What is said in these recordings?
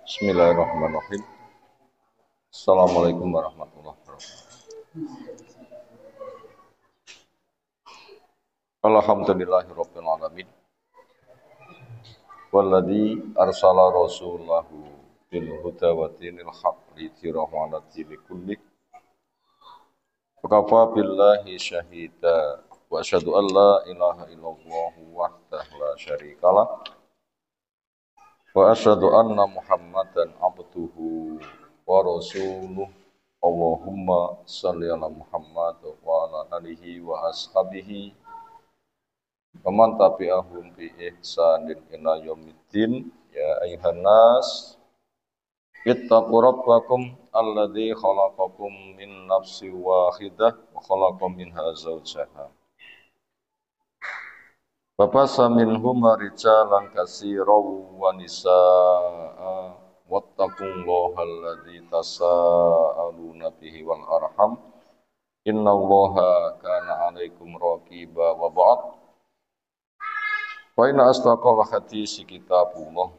Bismillahirrahmanirrahim. Assalamualaikum warahmatullahi wabarakatuh. Alhamdulillahirabbil alamin. Walladzi arsala rasulahu bil huda wa dinil haqq liyudhhirahu 'ala dini kullih. Wa kafa billahi syahida wa asyhadu an la ilaha illallah wahdahu la syarikalah wa asyhadu anna Muhammadan abduhu wa rasuluh. Allahumma shalli ala Muhammad wa ala alihi wa ashabihi wa man tabi'ahum bi ihsanin ila yaumiddin. Ya ayyuhan nas ittaqu rabbakum alladzi khalaqakum min nafsin wahidah wa khalaqa minha zawjaha wa bassa minhuma rijalan katsiran wa nisaa'a wattaqullaha alladzi tasaaluna bihi wal arham innallaha kana 'alaikum raqiba. Wa ba'd, fa inna asdaqal hadits kitabullah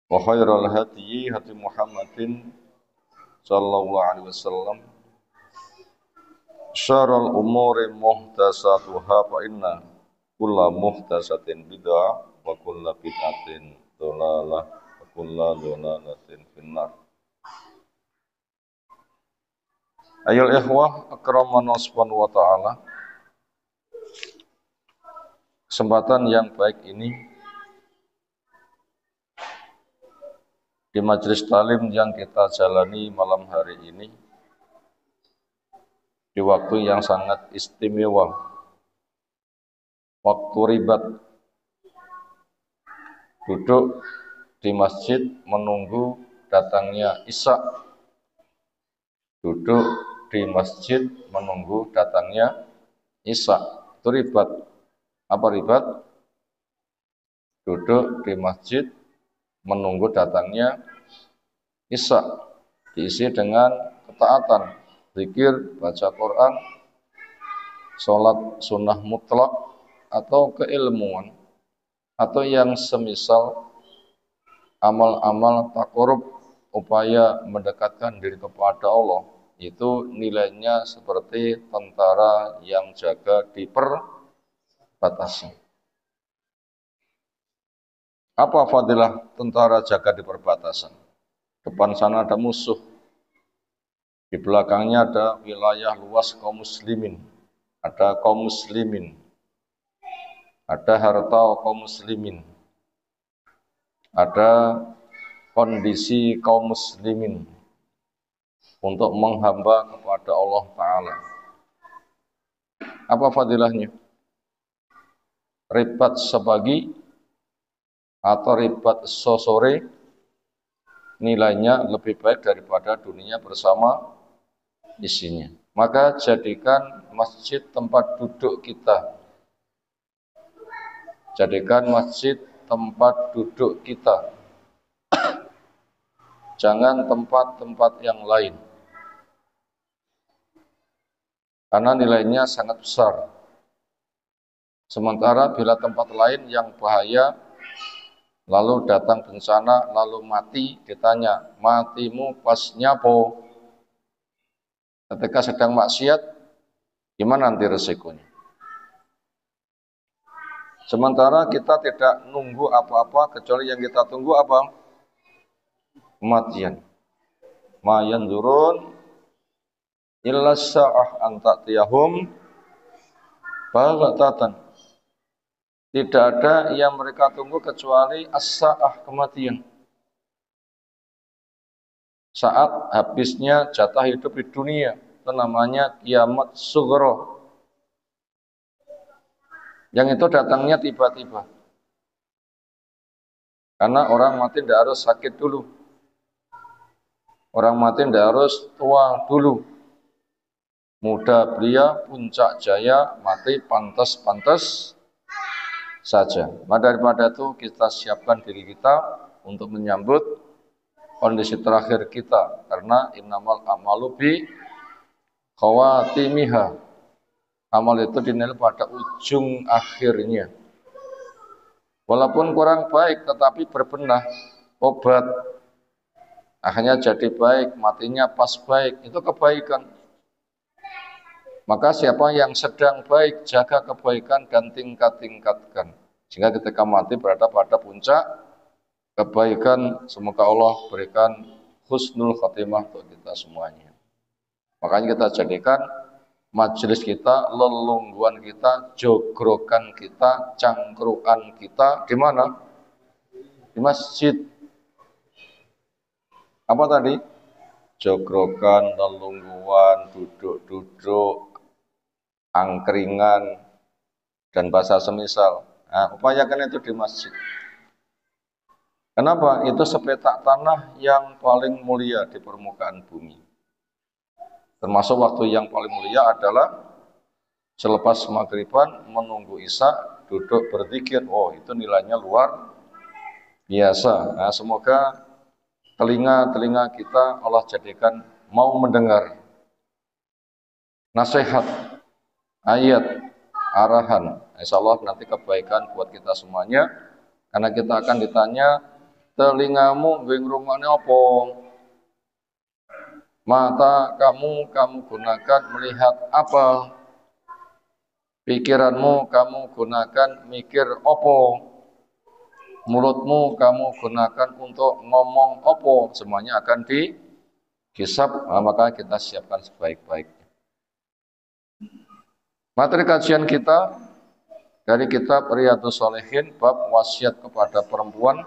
wa khairal hadyi hadi Muhammadin sallallahu alaihi wasallam, syarrul umuri muhdatsatuha, fa inna kulla muhdatsatin bid'ah wa kulla bid'atin dhalalah wa kulla dhalalatin finnar. Ayol ikhwah akramana subhanahu wa ta'ala, kesempatan yang baik ini di majelis talim yang kita jalani malam hari ini di waktu yang sangat istimewa, waktu ribat, duduk di masjid menunggu datangnya Isya, duduk di masjid menunggu datangnya Isya. Itu ribat. Apa ribat? Duduk di masjid menunggu datangnya Isya, diisi dengan ketaatan, zikir, baca Quran, sholat sunnah mutlak, atau keilmuan, atau yang semisal amal-amal taqarrub, upaya mendekatkan diri kepada Allah. Itu nilainya seperti tentara yang jaga di perbatasan. Apa fadilah tentara jaga di perbatasan? Depan sana ada musuh, di belakangnya ada wilayah luas kaum muslimin, ada kaum muslimin, ada harta kaum muslimin, ada kondisi kaum muslimin untuk menghamba kepada Allah Ta'ala. Apa fadilahnya? Ribat sepagi atau ribat sore nilainya lebih baik daripada dunia bersama isinya. Maka jadikan masjid tempat duduk kita. Jadikan masjid tempat duduk kita. Jangan tempat-tempat yang lain. Karena nilainya sangat besar. Sementara bila tempat lain yang bahaya, lalu datang bencana, lalu mati, ditanya, matimu pas nyapo? Ketika sedang maksiat, gimana nanti resikonya? Sementara kita tidak nunggu apa-apa, kecuali yang kita tunggu apa? Kematian. Ma yanzurun illa sa'ah an ta'tiyahum baghtatan. Tidak ada yang mereka tunggu kecuali as-sa'ah, kematian. Saat habisnya jatah hidup di dunia, itu namanya kiamat sughra. Yang itu datangnya tiba-tiba. Karena orang mati tidak harus sakit dulu. Orang mati tidak harus tua dulu. Muda belia, puncak jaya, mati pantas-pantas saja. Maka daripada itu kita siapkan diri kita untuk menyambut kondisi terakhir kita, karena innamal a'malu bi khawatimiha. Amal itu dinilai pada ujung akhirnya. Walaupun kurang baik tetapi berbenah, obat, akhirnya jadi baik, matinya pas baik, itu kebaikan. Maka siapa yang sedang baik, jaga kebaikan dan tingkat-tingkatkan. Sehingga ketika mati berada pada puncak kebaikan. Semoga Allah berikan husnul khatimah untuk kita semuanya. Makanya kita jadikan majelis kita, lelungguan kita, jogrokan kita, cangkruan kita di mana? Di masjid. Apa tadi? Jogrokan, lelungguan, duduk-duduk, angkringan, dan bahasa semisal. Nah, upayakan itu di masjid. Kenapa? Itu sepetak tanah yang paling mulia di permukaan bumi. Termasuk waktu yang paling mulia adalah selepas maghriban menunggu isya, duduk berzikir. Oh, itu nilainya luar biasa. Nah, semoga telinga-telinga kita Allah jadikan mau mendengar nasihat, ayat, arahan. Insya Allah nanti kebaikan buat kita semuanya. Karena kita akan ditanya, telingamu ngrungokne apa? Mata kamu gunakan melihat apa? Pikiranmu kamu gunakan mikir apa? Mulutmu kamu gunakan untuk ngomong apa? Semuanya akan dihisab, maka kita siapkan sebaik-baiknya. Materi kajian kita dari kitab Riyadhus Shalihin bab wasiat kepada perempuan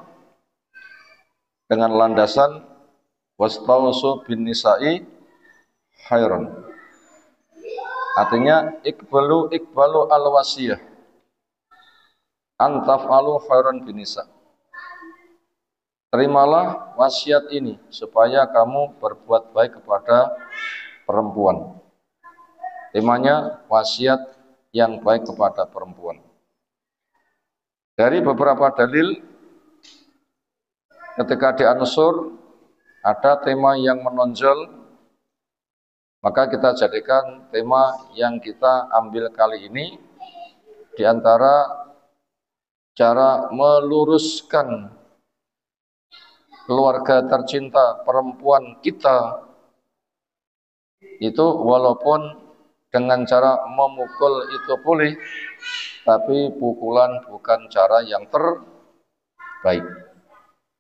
dengan landasan wastausu bin nisa'i khairan. Artinya ikbalu al wasiyah antaf'alu khairan bin nisa. Terimalah wasiat ini supaya kamu berbuat baik kepada perempuan. Temanya wasiat yang baik kepada perempuan. Dari beberapa dalil ketika di An-Nur ada tema yang menonjol, maka kita jadikan tema yang kita ambil kali ini di antara cara meluruskan keluarga tercinta perempuan kita itu, walaupun dengan cara memukul itu boleh, tapi pukulan bukan cara yang terbaik.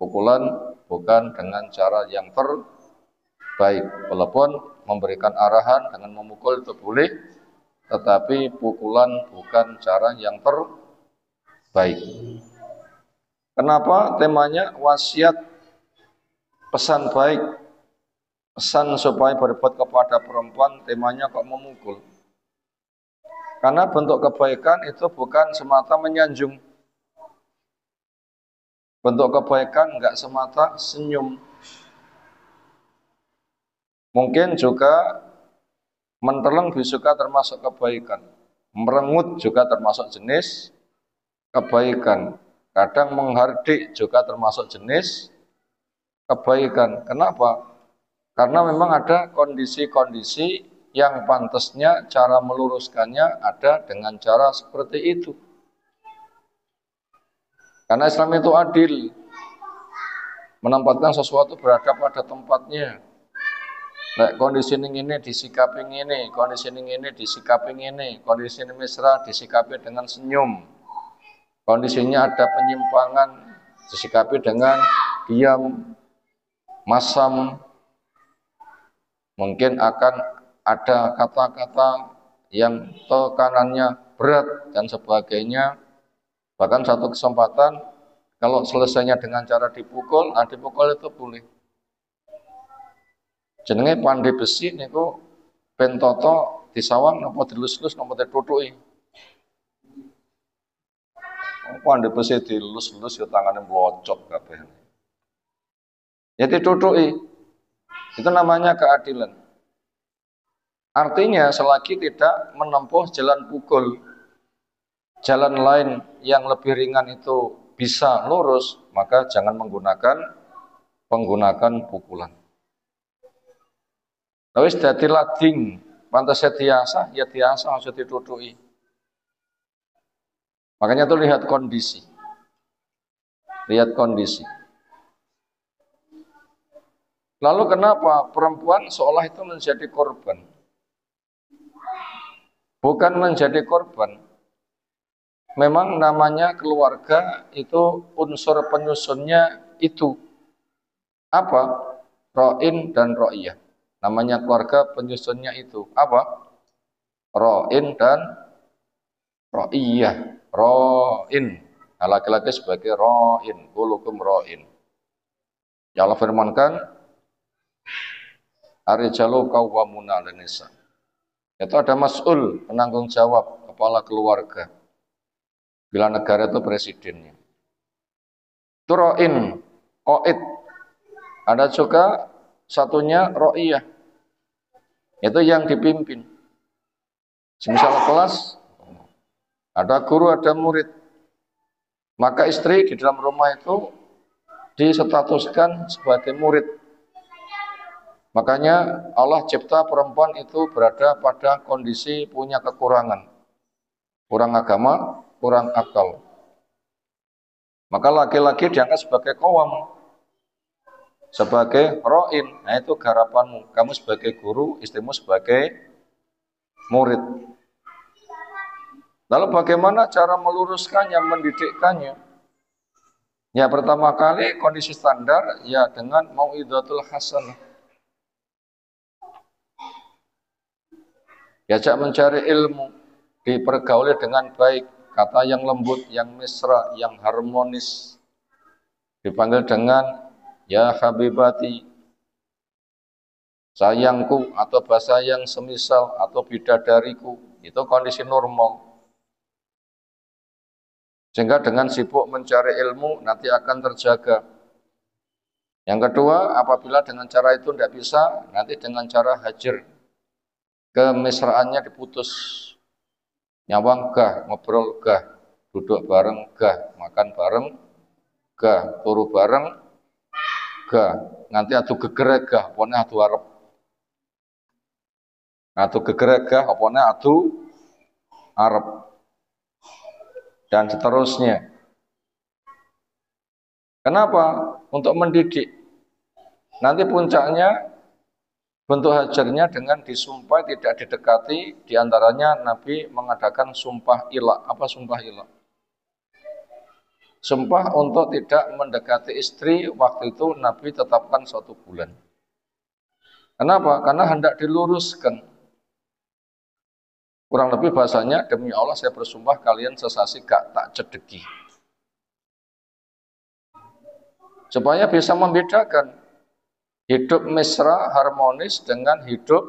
Pukulan bukan dengan cara yang terbaik. Walaupun memberikan arahan dengan memukul itu boleh, tetapi pukulan bukan cara yang terbaik. Kenapa temanya wasiat, pesan baik, pesan supaya berbuat kepada perempuan, temanya kok memukul? Karena bentuk kebaikan itu bukan semata menyanjung. Bentuk kebaikan enggak semata senyum. Mungkin juga menteleng juga termasuk kebaikan. Merengut juga termasuk jenis kebaikan. Kadang menghardik juga termasuk jenis kebaikan. Kenapa? Karena memang ada kondisi-kondisi yang pantasnya cara meluruskannya ada dengan cara seperti itu. Karena Islam itu adil, menempatkan sesuatu berada pada tempatnya. Nah, kondisi ini disikapi ini, kondisi ini disikapi ini, kondisi ini mesra disikapi dengan senyum. Kondisinya ada penyimpangan disikapi dengan diam, masam. Mungkin akan ada kata-kata yang tekanannya berat dan sebagainya. Bahkan satu kesempatan kalau selesainya dengan cara dipukul, dipukul itu boleh. Jenenge pandai besi niku pentoto disawang napa dilus-lus napa ditutuki. Pandai besi dilus-lus ya tangane mlocot kabeh. Ya ditutuki. Itu namanya keadilan. Artinya selagi tidak menempuh jalan pukul, jalan lain yang lebih ringan itu bisa lurus, maka jangan menggunakan pukulan. Tapi dadi lading, pantas tiasa, ya tiasa harus ditutuki. Makanya tuh lihat kondisi. Lihat kondisi. Lalu kenapa perempuan seolah itu menjadi korban? Bukan menjadi korban. Memang namanya keluarga itu unsur penyusunnya itu apa? Ro'in dan ro'iyah. Namanya keluarga penyusunnya itu apa? Ro'in dan ro'iyah. Ro'in. Nah, laki-laki sebagai ro'in. Kulukum ro'in. Ya Allah firmankan, Ar-rijalu qawwamuna 'alan nisa. Itu ada mas'ul, penanggung jawab, kepala keluarga. Bila negara itu presidennya. Itu ro'in, qo'id. Ada juga satunya ro'iyah. Itu yang dipimpin. Semisal kelas, ada guru, ada murid. Maka istri di dalam rumah itu disetatuskan sebagai murid. Makanya Allah cipta perempuan itu berada pada kondisi punya kekurangan. Kurang agama, kurang akal. Maka laki-laki diangkat sebagai qawam, sebagai ro'in. Nah itu garapanmu. Kamu sebagai guru, istrimu sebagai murid. Lalu bagaimana cara meluruskannya, mendidikkannya? Ya pertama kali kondisi standar ya dengan mau'izatul hasanah. Diajak mencari ilmu, dipergauli dengan baik, kata yang lembut, yang mesra, yang harmonis. Dipanggil dengan ya habibati, sayangku, atau bahasa yang semisal, atau bidadariku. Itu kondisi normal. Sehingga dengan sibuk mencari ilmu nanti akan terjaga. Yang kedua, apabila dengan cara itu tidak bisa, nanti dengan cara hajar, kemesraannya diputus. Nyawang gah, ngobrol gah, duduk bareng gah, makan bareng gah, turu bareng gah. Nanti adu gegere gah, pokoknya adu arep. Adu gegere gah, pokoknya adu arep. Dan seterusnya. Kenapa? Untuk mendidik. Nanti puncaknya bentuk hajarnya dengan disumpah tidak didekati. Diantaranya Nabi mengadakan sumpah ilah. Apa sumpah ilah? Sumpah untuk tidak mendekati istri. Waktu itu Nabi tetapkan 1 bulan. Kenapa? Karena hendak diluruskan. Kurang lebih bahasanya, demi Allah saya bersumpah kalian sesasi gak tak cedeki. Supaya bisa membedakan hidup mesra, harmonis dengan hidup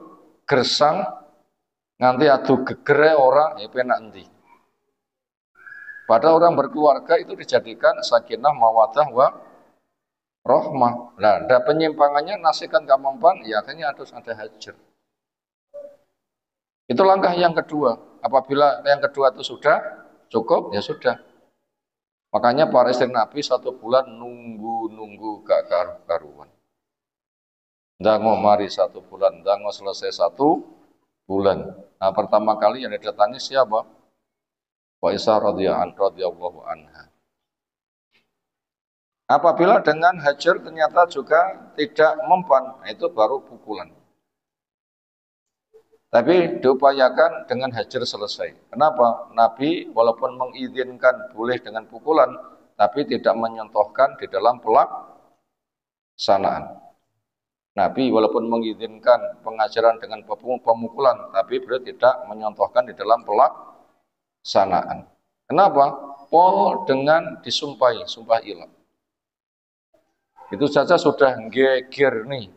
gersang, nanti adu gegere orang, ya penak endi. Pada orang berkeluarga itu dijadikan sakinah, mawadah, wa rahmah. Nah, ada penyimpangannya, nasikan gak mempan, ya akhirnya harus ada hajar. Itu langkah yang kedua. Apabila yang kedua itu sudah cukup, ya sudah. Makanya para istri Nabi 1 bulan nunggu gak karuan. Dango mari 1 bulan, dango selesai 1 bulan. Nah pertama kali yang didatangi siapa? Aisyah radhiyallahu anha. Apabila dengan hajar ternyata juga tidak mempan, nah itu baru pukulan. Tapi diupayakan dengan hajar selesai. Kenapa? Nabi walaupun mengizinkan boleh dengan pukulan, tapi tidak menyontohkan di dalam pelaksanaan. Nabi walaupun mengizinkan pengajaran dengan pemukulan, tapi beliau tidak menyontohkan di dalam pelaksanaan. Kenapa? Pol dengan disumpahi, sumpah ilah. Itu saja sudah geger nih.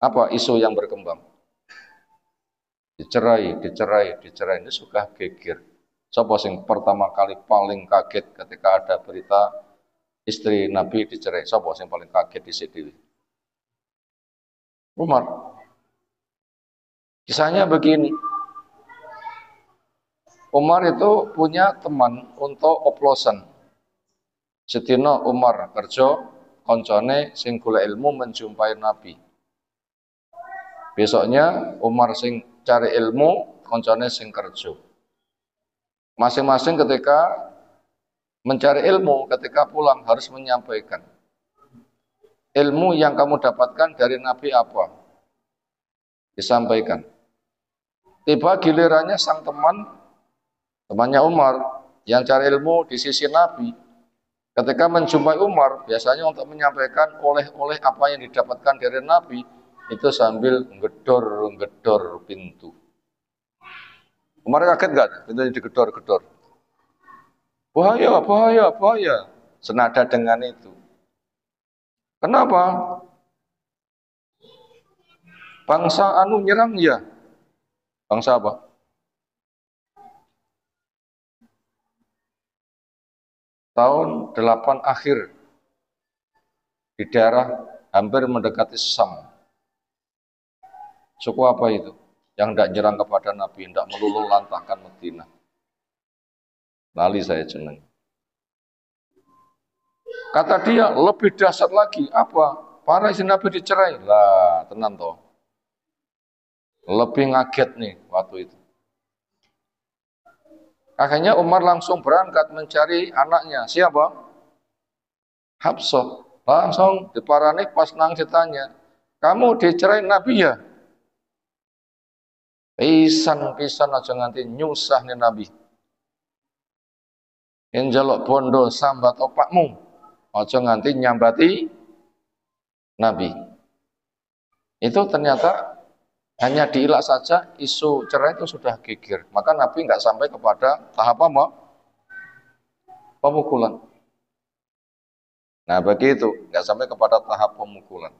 Apa isu yang berkembang? Dicerai ini sudah geger. Siapa yang pertama kali paling kaget ketika ada berita istri Nabi dicerai? Siapa yang paling kaget di sini? Umar. Kisahnya begini. Umar itu punya teman untuk oplosan. Sedina Umar kerja, koncone sing golek ilmu menjumpai Nabi. Besoknya Umar sing cari ilmu, koncone sing kerja. Masing-masing ketika mencari ilmu, ketika pulang harus menyampaikan. ilmu yang kamu dapatkan dari Nabi apa? Disampaikan. Tiba gilirannya sang temannya Umar, yang cari ilmu di sisi Nabi. Ketika menjumpai Umar, biasanya untuk menyampaikan oleh-oleh apa yang didapatkan dari Nabi, itu sambil gedor-gedor pintu. Umar kaget nggak? Pintunya digedor-gedor. Bahaya, bahaya, bahaya. Senada dengan itu. Kenapa? Bangsa anu nyerang ya. Bangsa apa? Tahun 8 akhir di daerah hampir mendekati Sam. Suku apa itu? Yang tidak nyerang kepada Nabi, tidak meluluh lantahkan Madinah. Lali saya jeneng. Kata dia, lebih dahsyat lagi. Apa? Para istri Nabi dicerai. Lah, tenang toh. Lebih ngaget nih waktu itu. Akhirnya Umar langsung berangkat mencari anaknya. Siapa? Hafsah. Langsung diparani pas nang ditanya, kamu dicerai Nabi ya? Pisan aja nganti nyusah nih Nabi. Yang jaluk bondo sambat opakmu, aja nganti nyambati Nabi. Itu ternyata hanya diilah saja, isu cerai itu sudah geger. Maka Nabi nggak sampai kepada tahap apa? Pemukulan. Nah begitu, nggak sampai kepada tahap pemukulan.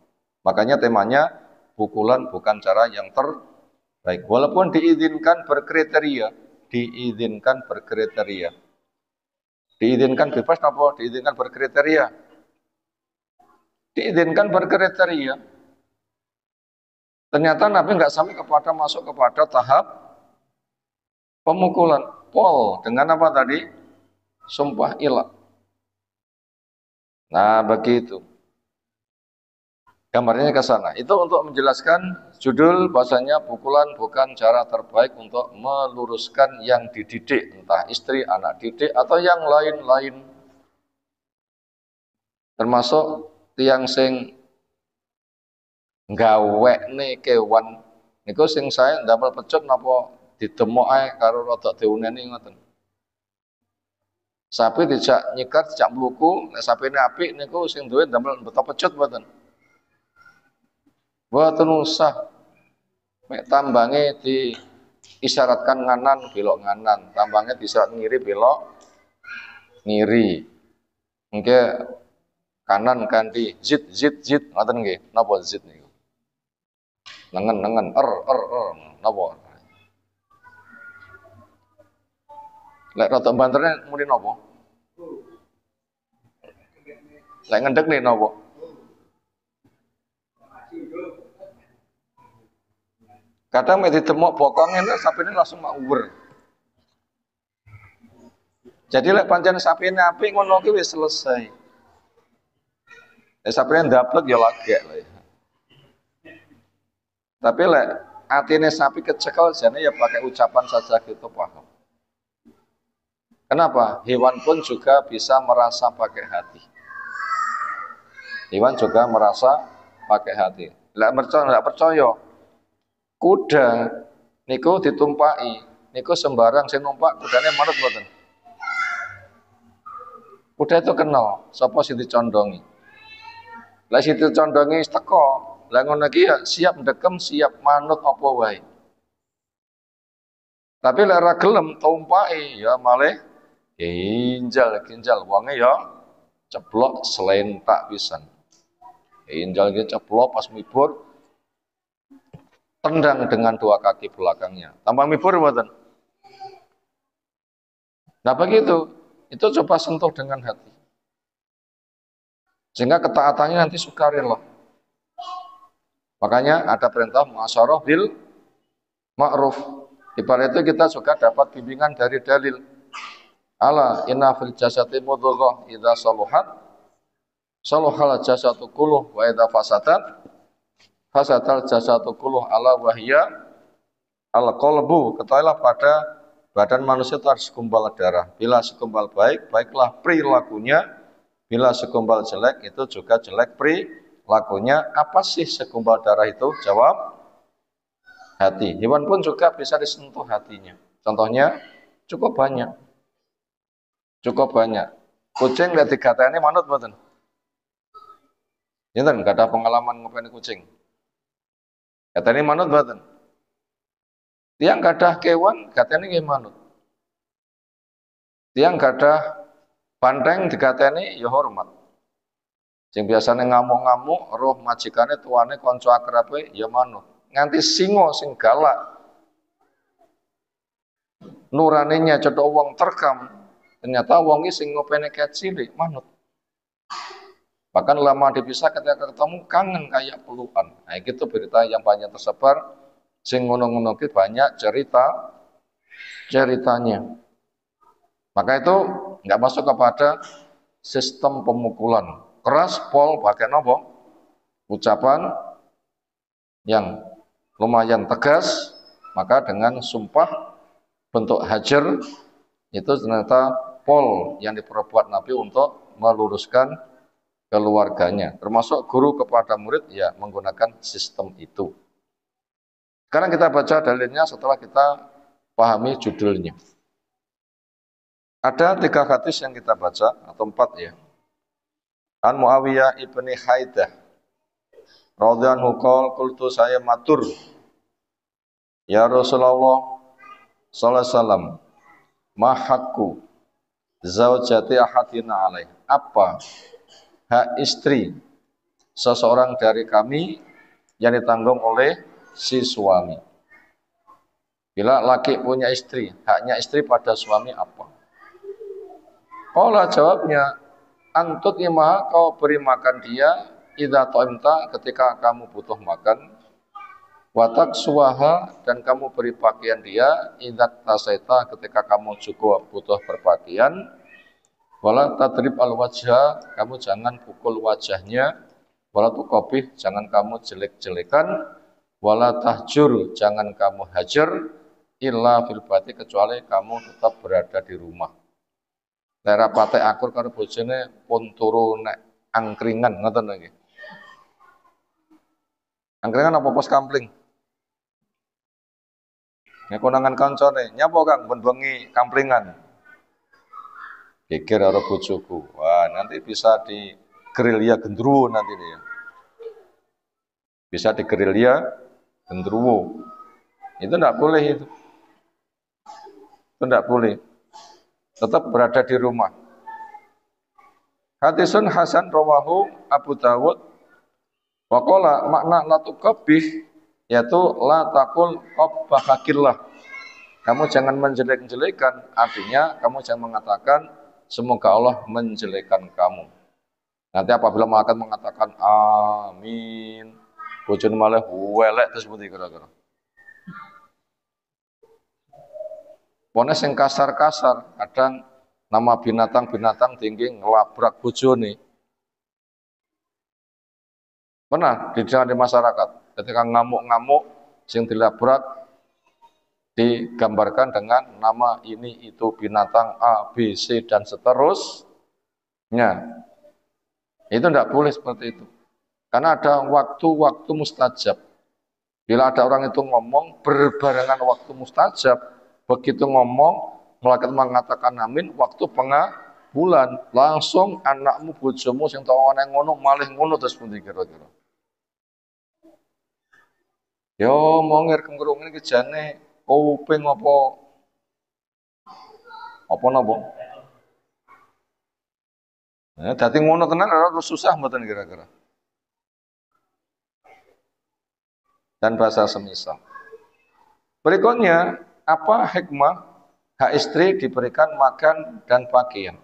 Makanya temanya pukulan bukan cara yang terbaik. Walaupun diizinkan berkriteria, diizinkan bebas apa? Diizinkan berkriteria. Diizinkan berkriteria. Ternyata Nabi nggak sampai masuk kepada tahap pemukulan. Pol dengan apa tadi? Sumpah ilah. Nah begitu. Gambarnya ke sana. Itu untuk menjelaskan judul bahasanya pukulan bukan cara terbaik untuk meluruskan yang dididik, entah istri, anak didik atau yang lain-lain. Termasuk tiang sing gawekne kewan niku sing saya ndamel pecut napa didemok ae karo rada diuneni ngoten. Sapi dijak nyikat, dijak mluku, nek sapine apik niku sing duwe ndamel beto pecut mboten. Mboten usah. Mek tambange diisyaratkan nganan belok nganan, tambange disyarat ngiri belok ngiri. Engke kanan kanthi zit ngoten nggih. Napa zit niku? Nengen napa? Lek rada banterne muni napa? Lek ngendhek nih napa? Kadang mek ditemok bokonge sapine langsung mauwer. Jadi lek pancen sapine apik ngono ki wis selesai. Lek sapine ndablek ya lagek lho. Tapi lek atine sapi kecekel jane ya pakai ucapan saja gitu paham. Kenapa? Hewan pun juga bisa merasa pakai hati. Hewan juga merasa pakai hati. Nggak percaya. Kuda niku ditumpaki, niku sembarang sing numpak kudane manut mboten. Kuda itu kenal sapa sing dicondongi. Lah sing dicondongi teko, lah ngono iki ya siap ndekem, siap manut apa wae. Tapi lek ora gelem tumpaki ya malih ginjal wonge ya ceplok selentak pisan. Ginjal iki ceplok pas mibur tendang dengan dua kaki belakangnya. Tanpa mibur mboten. Nah begitu, itu coba sentuh dengan hati. Sehingga ketaatannya nanti sukarela. Makanya ada perintah muasyarah bil ma'ruf. Ibarat itu kita juga dapat bimbingan dari dalil. Ala inna fil jasati mudghah idza saluhat saluhal jasatu kulluh wa idza fasatal jasatu kulluh ala wahya al qalbu. Ketahuilah pada badan manusia itu harus segumpal darah. Bila segumpal baik, baiklah perilakunya. Bila segumpal jelek, itu juga jelek lakunya. Apa sih segumpal darah itu? Jawab, hati. Hewan pun juga bisa disentuh hatinya. Contohnya cukup banyak. Cukup banyak. Kucing lihat digateni manut mboten? Enten gak ada pengalaman ngopeni kucing. Gateni manut mboten? Tiang gadah kewan gateni nggih manut. Tiang gadah banteng digateni ya hormat. Sing biasane ngamuk-ngamuk, roh majikane tuane kanca akrabe ya manut. Nganti singo sing galak. Nuranenya cedhok wong terkam. Ternyata wong iki sing ngopeni ket cilik manut. Bahkan lama dipisah ketika ketemu kangen kayak pelukan. Nah, itu berita yang banyak tersebar. Sing ngono-ngono ki banyak ceritanya. Maka itu nggak masuk kepada sistem pemukulan. Keras pol pakai nopo ucapan yang lumayan tegas, maka dengan sumpah bentuk hajar itu ternyata pol yang diperbuat Nabi untuk meluruskan keluarganya, termasuk guru kepada murid ya menggunakan sistem itu. Sekarang kita baca dalilnya setelah kita pahami judulnya. Ada 3 hadis yang kita baca atau 4 ya. An Muawiyah ibni Haidah radhiyallahu anhu qol qultu saya matur ya Rasulullah sallallahu alaihi wasallam ma haqqu zaujati ahadina alaih, apa hak istri seseorang dari kami yang ditanggung oleh si suami. Bila laki punya istri, haknya istri pada suami apa? Qala jawabnya, antut imah, kau beri makan dia idza ta'imta, ketika kamu butuh makan, watak suwaha, dan kamu beri pakaian dia idza tasaita, ketika kamu cukup butuh berpakaian, wala tadrib al wajha, kamu jangan pukul wajahnya, wala tuqabih, jangan kamu jelek-jelekan, wala tahjur, jangan kamu hajar, illa fil bati, kecuali kamu tetap berada di rumah. Daerah patek akur karo bojone pun turu nek angkringan ngoten lagi. Angkringan apa pos kampling? Nek konangan kancane, nyapa Kang ben bengi kamplingan. Geger karo bojoku. Wah, nanti bisa di gerilya gendruwo nanti dia. Bisa di gerilya gendruwo. Itu enggak boleh itu. Itu enggak boleh. Tetap berada di rumah. Hadisun Hasan rawahu Abu Dawud. Waqala makna la tuqabbih, yaitu la taqul qabbahakillah. Kamu jangan menjelek-jelekan, artinya kamu jangan mengatakan semoga Allah menjelekan kamu. Nanti apabila akan mengatakan amin, bojone malah welek terus seperti kira-kira. Pokoknya yang kasar-kasar, kadang nama binatang-binatang tinggi ngelabrak bojone. Pernah di masyarakat, ketika ngamuk-ngamuk, yang dilabrak, digambarkan dengan nama ini itu binatang A, B, C, dan seterusnya. Itu tidak boleh seperti itu. Karena ada waktu-waktu mustajab. Bila ada orang itu ngomong, berbarengan waktu mustajab, begitu ngomong, mengatakan amin, waktu pengabulan, langsung anakmu, bojomu, sing tau ana ngono, malih ngono terus pundi kira-kira. Yo mongir kengkurung ini kejane kuping apa napa? Nah, dadi ngono tenan ora susah mboten kira-kira. Dan bahasa semisal. Berikutnya, apa hikmah hak istri diberikan makan dan pakaian?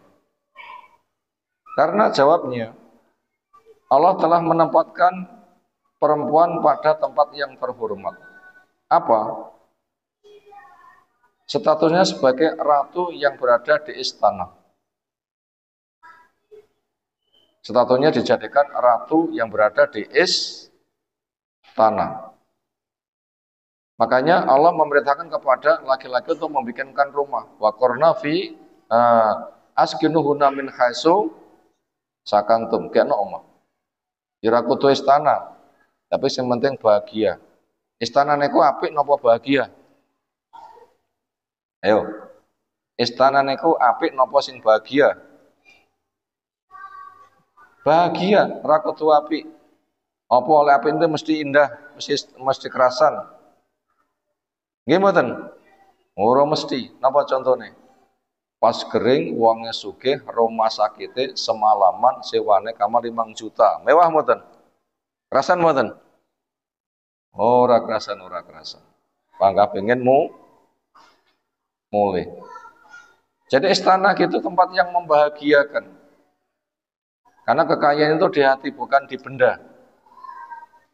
Karena jawabnya, Allah telah menempatkan perempuan pada tempat yang terhormat. Apa? Statusnya sebagai ratu yang berada di istana. Statusnya dijadikan ratu yang berada di istana. Makanya Allah memerintahkan kepada laki-laki untuk membikinkan rumah. Wa qarna fi askinuhunna min haitsu sakantum. Kena omah. Ora kudu istana, tapi yang penting bahagia. Istana niku apik napa bahagia? Ayo. Istana niku apik napa sing bahagia? Bahagia, ora kudu apik. Apa oleh apik itu mesti indah, mesti kerasan. Nggih mboten? Ora mesti. Napa contohnya? Pas kering uangnya sugih, rumah sakitnya semalaman sewane kamar 5 juta. Mewah mboten? Kerasan mboten? Ora kerasan, ora kerasan. Bangga pengen mulai. Jadi istana gitu tempat yang membahagiakan. Karena kekayaan itu di hati, bukan di benda.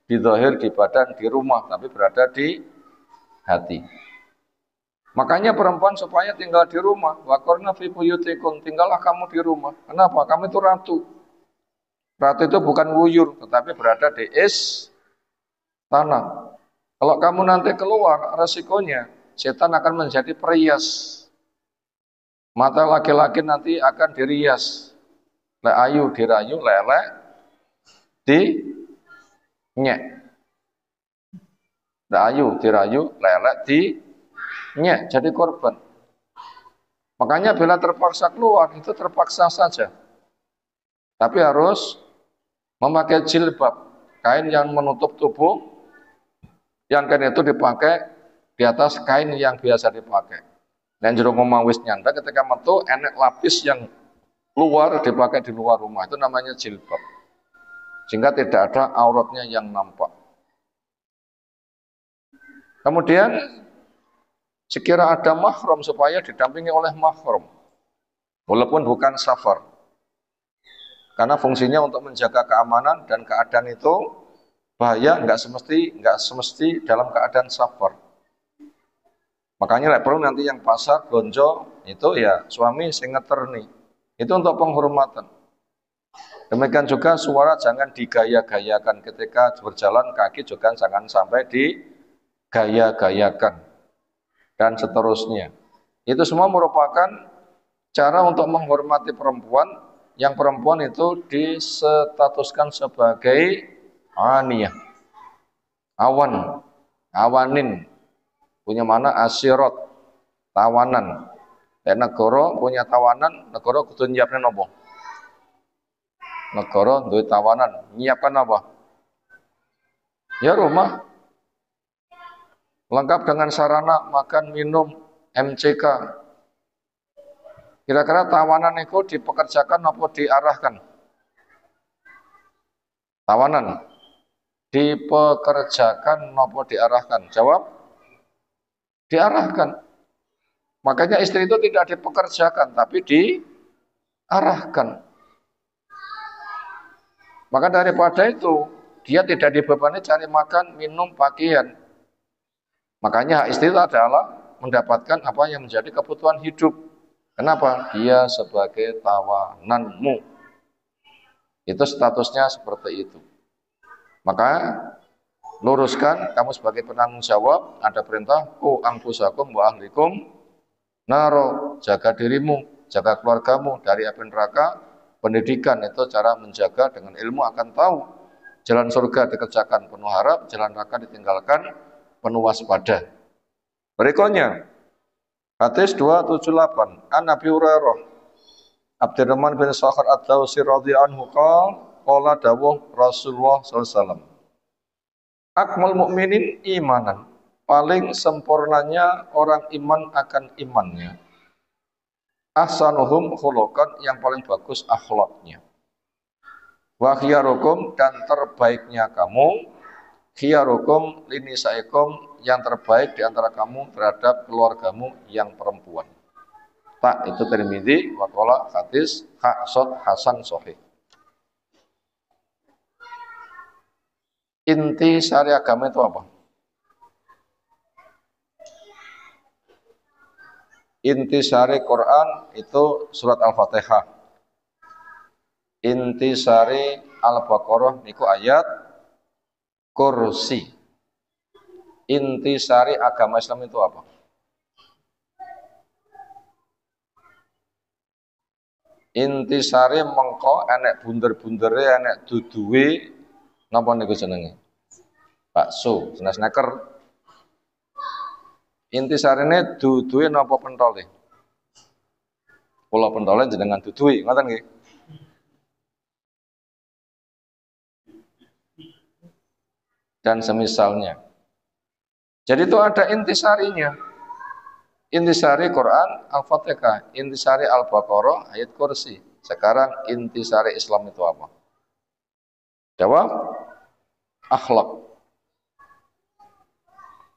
Di zahir, di badan, di rumah, tapi berada di hati. Makanya perempuan supaya tinggal di rumah. Waqarna fi buyutikum, tinggallah kamu di rumah. Kenapa? Kamu itu ratu. Ratu itu bukan wuyur, tetapi berada di istana. Kalau kamu nanti keluar, resikonya setan akan menjadi perias. Mata laki-laki nanti akan dirias. Le ayu dirayu, lele di nyek. Le ayu dirayu, lele di nyek. Jadi korban. Makanya bila terpaksa keluar, itu terpaksa saja. Tapi harus memakai jilbab, kain yang menutup tubuh, yang kain itu dipakai di atas kain yang biasa dipakai. Dan jero ngomong wis nyanda ketika metu enek lapis yang luar dipakai di luar rumah, itu namanya jilbab. Sehingga tidak ada auratnya yang nampak. Kemudian sekira ada mahram supaya didampingi oleh mahram. Walaupun bukan safar. Karena fungsinya untuk menjaga keamanan dan keadaan itu bahaya nggak semesti dalam keadaan safar. Makanya perlu nanti yang pasar gonjo itu ya suami sing ngeterni. Itu untuk penghormatan. Demikian juga suara jangan digaya-gayakan ketika berjalan kaki juga jangan sampai digaya-gayakan dan seterusnya. Itu semua merupakan cara untuk menghormati perempuan yang perempuan itu disetatuskan sebagai aniyah, awan, awanin, punya mana asyirat, tawanan. Dan negara punya tawanan, negara kudu nyiapin apa? Negara duwe tawanan, nyiapkan apa? Ya rumah, lengkap dengan sarana makan, minum, MCK. Kira-kira tawanan itu dipekerjakan apa diarahkan? Tawanan dipekerjakan apa diarahkan? Jawab, diarahkan. Makanya istri itu tidak dipekerjakan, tapi diarahkan. Maka daripada itu, dia tidak dibebani cari makan, minum, pakaian. Makanya hak istri itu adalah mendapatkan apa yang menjadi kebutuhan hidup. Kenapa? Dia sebagai tawananmu. Itu statusnya seperti itu. Maka luruskan, kamu sebagai penanggung jawab, ada perintah, anfusakum wa ahlikum naro, jaga dirimu, jaga keluargamu dari api neraka. Pendidikan itu cara menjaga dengan ilmu akan tahu. Jalan surga dikerjakan penuh harap, jalan neraka ditinggalkan penuh waspada. Berikutnya, hadis 278, an Abi Hurairah, Abdurrahman bin Sakhar ad-Dawsi radhiyallahu anhu qala dawuh Rasulullah SAW. Akmal mukminin imanan, paling sempurnanya orang iman akan imannya. Ahsanuhum khuluqan, yang paling bagus akhlaknya. Wa khiyarukum, dan terbaiknya kamu, khiyarukum linisaikum, yang terbaik di antara kamu terhadap keluargamu yang perempuan. Tak, itu Tirmidzi wa qala hadis hasan sahih. Inti syari agama itu apa? Inti syari Quran itu surat Al-Fatihah. Inti syari Al-Baqarah niku ayat kursi. Inti syari agama Islam itu apa? Inti syari mengko enek bunder-bundere, enek duduwe, Napa niku jenenge? Bakso, snacker. Inti sarine duduhe napa pentole? Kula pentole jenengan duduhi, ngoten nggih. Dan semisalnya. Jadi itu ada intisarinya. Intisari Quran, Al-Fatihah, intisari Al-Baqarah, ayat kursi. Sekarang intisari Islam itu apa? Jawab, akhlak.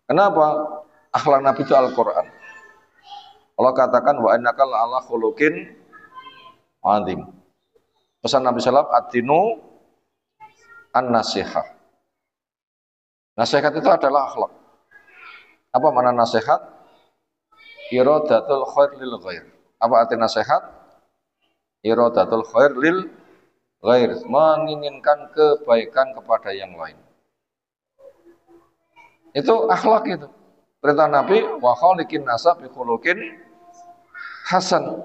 Kenapa? Akhlak Nabi itu Al-Quran. Allah katakan, wa innaka la'ala khuluqin azim. Pesan Nabi SAW, ad-dinu an-nasihah. Nasihat itu adalah akhlak. Apa makna nasihat? Iradatul khair lil ghair. Apa arti nasihat? Iradatul khair lil ghair, menginginkan kebaikan kepada yang lain. Itu akhlak itu. Perintah Nabi, wa khaliqin nasa bi khuluqin hasan.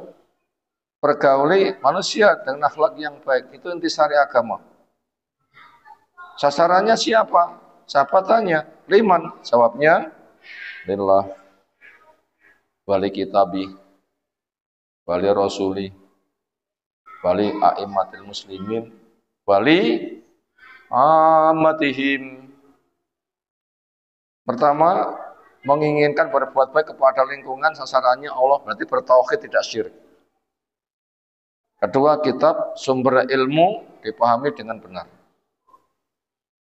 Pergauli manusia dengan akhlak yang baik. Itu intisari agama. Sasarannya siapa? Siapa tanya? Liman. Jawabnya, lillah, wali kitabi, wali rasuli, wali a'immatil muslimin, wali ammatihim. Pertama, menginginkan berbuat baik kepada lingkungan, sasarannya Allah, berarti bertauhid, tidak syirik. Kedua, kitab sumber ilmu dipahami dengan benar.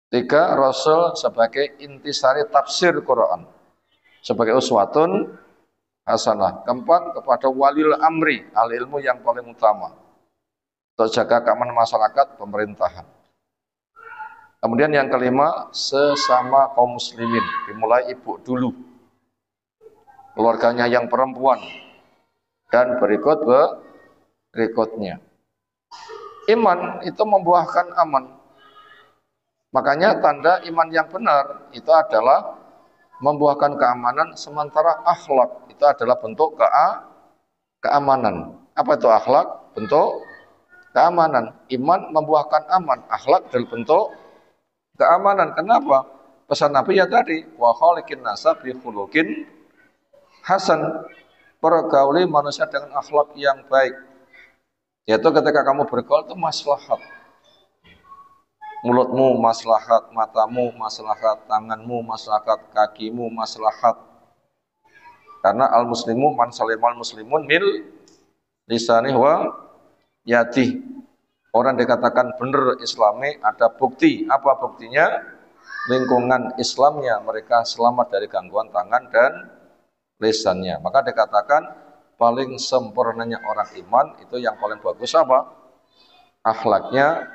Tiga, Rasul sebagai intisari tafsir Quran, sebagai uswatun hasanah. Keempat, kepada walil amri, al ilmu yang paling utama, untuk jaga keamanan masyarakat, pemerintahan. Kemudian yang kelima, sesama kaum muslimin, dimulai ibu dulu, keluarganya yang perempuan, dan berikutnya. Iman itu membuahkan aman. Makanya tanda iman yang benar itu adalah membuahkan keamanan, sementara akhlak itu adalah bentuk keamanan. Apa itu akhlak? Bentuk keamanan. Iman membuahkan aman, akhlak adalah bentuk keamanan. Kenapa? Pesan Nabi ya tadi, wa khaliqin nasa bi khuluqin hasan. Pergauli manusia dengan akhlak yang baik. Yaitu ketika kamu bergaul itu maslahat. Mulutmu maslahat, matamu maslahat, tanganmu maslahat, kakimu maslahat. Karena al-muslimu man salimal muslimun mil lisanih wa yadih. Orang dikatakan benar Islami ada bukti. Apa buktinya? Lingkungan Islamnya, mereka selamat dari gangguan tangan dan lisannya. Maka dikatakan paling sempurnanya orang iman itu yang paling bagus apa? Akhlaknya.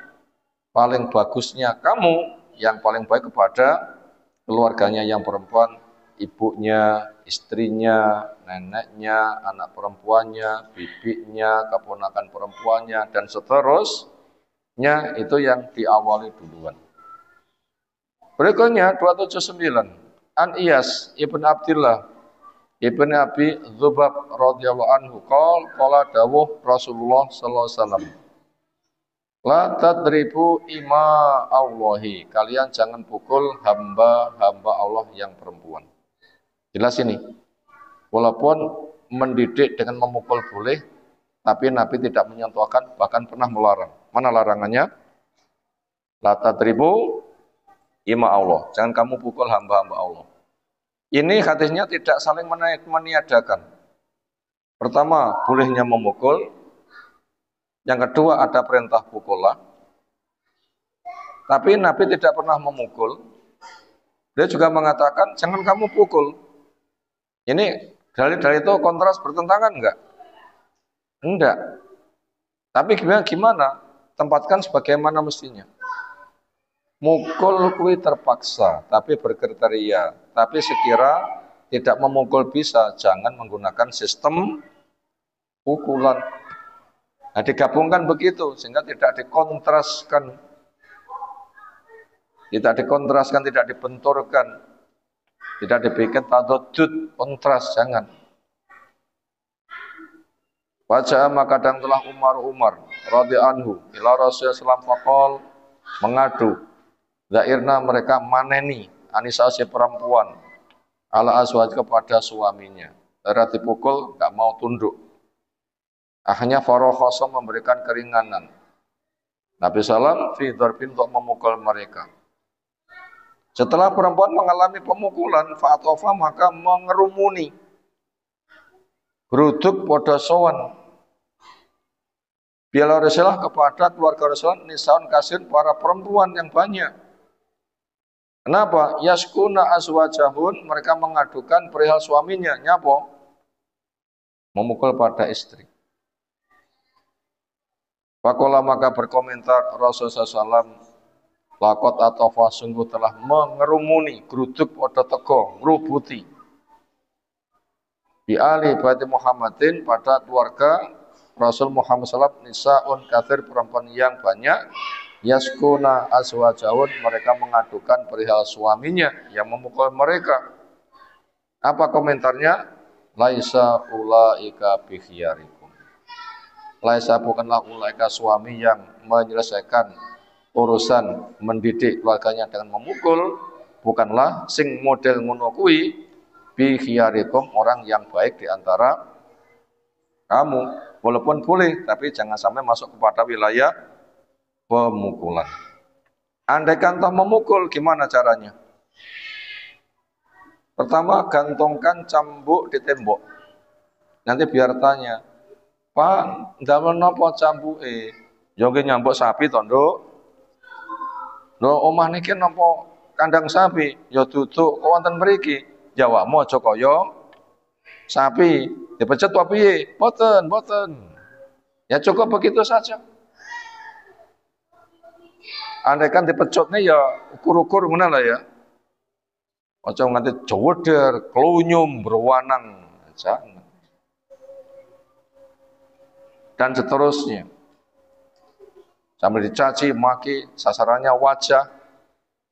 Paling bagusnya kamu yang paling baik kepada keluarganya yang perempuan, ibunya, istrinya, neneknya, anak perempuannya, bibinya, keponakan perempuannya, dan seterusnya. Itu yang diawali duluan. Berikutnya 279, An Iyas ibn Abdillah ibn Abi Dzubab radhiyallahu anhu qala dawuh Rasulullah sallallahu alaihi wasallam, la tadribu ima Allahi, kalian jangan pukul hamba-hamba Allah yang perempuan. Jelas ini. Walaupun mendidik dengan memukul boleh, tapi Nabi tidak menyentuhkan, bahkan pernah melarang. Mana larangannya? La tadribu ima Allah, jangan kamu pukul hamba-hamba Allah. Ini hadisnya tidak saling meniadakan. Pertama, bolehnya memukul. Yang kedua, ada perintah pukullah. Tapi Nabi tidak pernah memukul. Dia juga mengatakan, jangan kamu pukul. Ini dalil-dalil itu kontras bertentangan enggak? Enggak. Tapi gimana? Tempatkan sebagaimana mestinya. Mukul kuwi terpaksa, tapi berkriteria. Tapi sekira tidak memukul bisa, jangan menggunakan sistem pukulan. Nah, digabungkan begitu sehingga tidak dikontraskan, tidak dibenturkan, tidak dibikin tadadud, kontras, jangan. Wajah maka kadang telah Umar radhiyallahu anhu ila Rasulullah sallallahu alaihi wasallam mengadu Zairna mereka maneni anisa si perempuan ala azwaj kepada suaminya. Era dipukul nggak mau tunduk. Akhirnya Farokhosom memberikan keringanan. Nabi Sallam fi dzarbin untuk memukul mereka. Setelah perempuan mengalami pemukulan, fa'atofa maka mengerumuni. Geruduk pada sowan. Bila Rasulullah kepada keluarga Rasulullah nisaun kasir para perempuan yang banyak. Kenapa? Yaskuna azwajahun, mereka mengadukan perihal suaminya. Nyapo? Memukul pada istri. Fakola maka berkomentar Rasulullah SAW, lakot atau sungguh telah mengerumuni, geruduk pada teko, merubuti. Di ali baiti Muhammadin pada keluarga Rasul Muhammad SAW, nisaun kathir perempuan yang banyak, yaskuna azwajahun, mereka mengadukan perihal suaminya yang memukul mereka. Apa komentarnya? Laisa ulaika bikhiyarikum. Laisa bukanlah ulaika suami yang menyelesaikan urusan mendidik keluarganya dengan memukul, bukanlah sing model ngono kuwi bikhiyarikum, orang yang baik di antara kamu. Walaupun boleh, tapi jangan sampai masuk kepada wilayah pemukulan. Andaikan toh memukul, gimana caranya? Pertama, gantungkan cambuk di tembok. Nanti biar tanya, Pak, ndamel napa cambuke? Ya nggih nyambuk sapi to, Nduk. Lho, omah niki napa kandang sapi? Ya duduk kok wonten mriki. Jawabmu aja kaya sapi. Dipecut apa piye? Boten, boten. Ya cukup begitu saja. Andaikan dipecutnya ya ukur-ukur ngono lah ya. Aja nganti jeweder, klunyum, berwanang, jangan. Dan seterusnya. Sambil dicaci, maki, sasarannya wajah,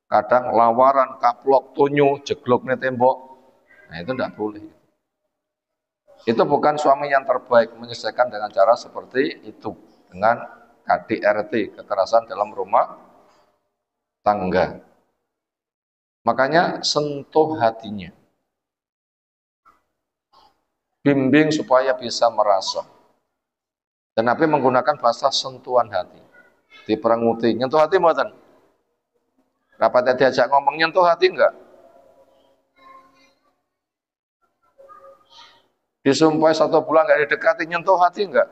kadang lawaran, kaplok, tunyu, jegloknya tembok. Nah itu tidak boleh. Itu bukan suami yang terbaik, menyelesaikan dengan cara seperti itu. Dengan KDRT, kekerasan dalam rumah tangga. Makanya sentuh hatinya. Bimbing supaya bisa merasa. Dan Nabi menggunakan bahasa sentuhan hati. Diperanguti, nyentuh hati mboten? Rapat diajak ngomong nyentuh hati enggak? Disumpahi 1 bulan enggak didekati, nyentuh hati enggak?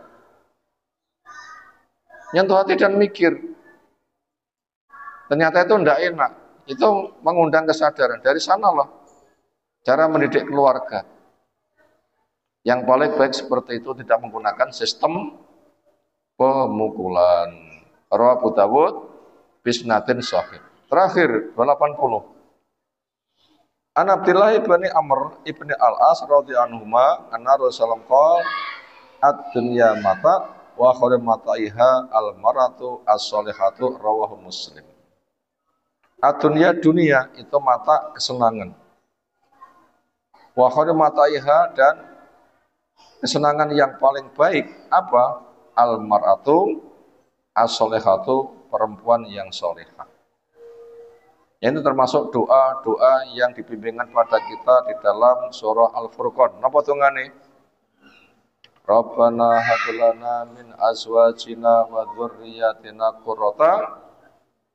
Nyentuh hati dan mikir. Ternyata itu enggak enak. Itu mengundang kesadaran. Dari sanalah cara mendidik keluarga. Yang paling baik seperti itu, tidak menggunakan sistem pemukulan. Rawahu Abu Dawud bisnatin sahih. Terakhir 80. An Abdillah ibni Amr ibni Al-As radhiyallahu anhuma anna Rasulullah qala ad-dunya mata wa khairu mataiha al-maratu as-solihatu rawahu Muslim. Ad-dunya dunia itu mata kesenangan. Wa khairu mataiha dan kesenangan yang paling baik apa? Al-maratu as-solihatu, perempuan yang solehah. Ini termasuk doa-doa yang dibimbingan pada kita di dalam surah Al-Furqan. Napa tungane? Rabbana hab lana min azwajina wa dzurriyyatina qurrata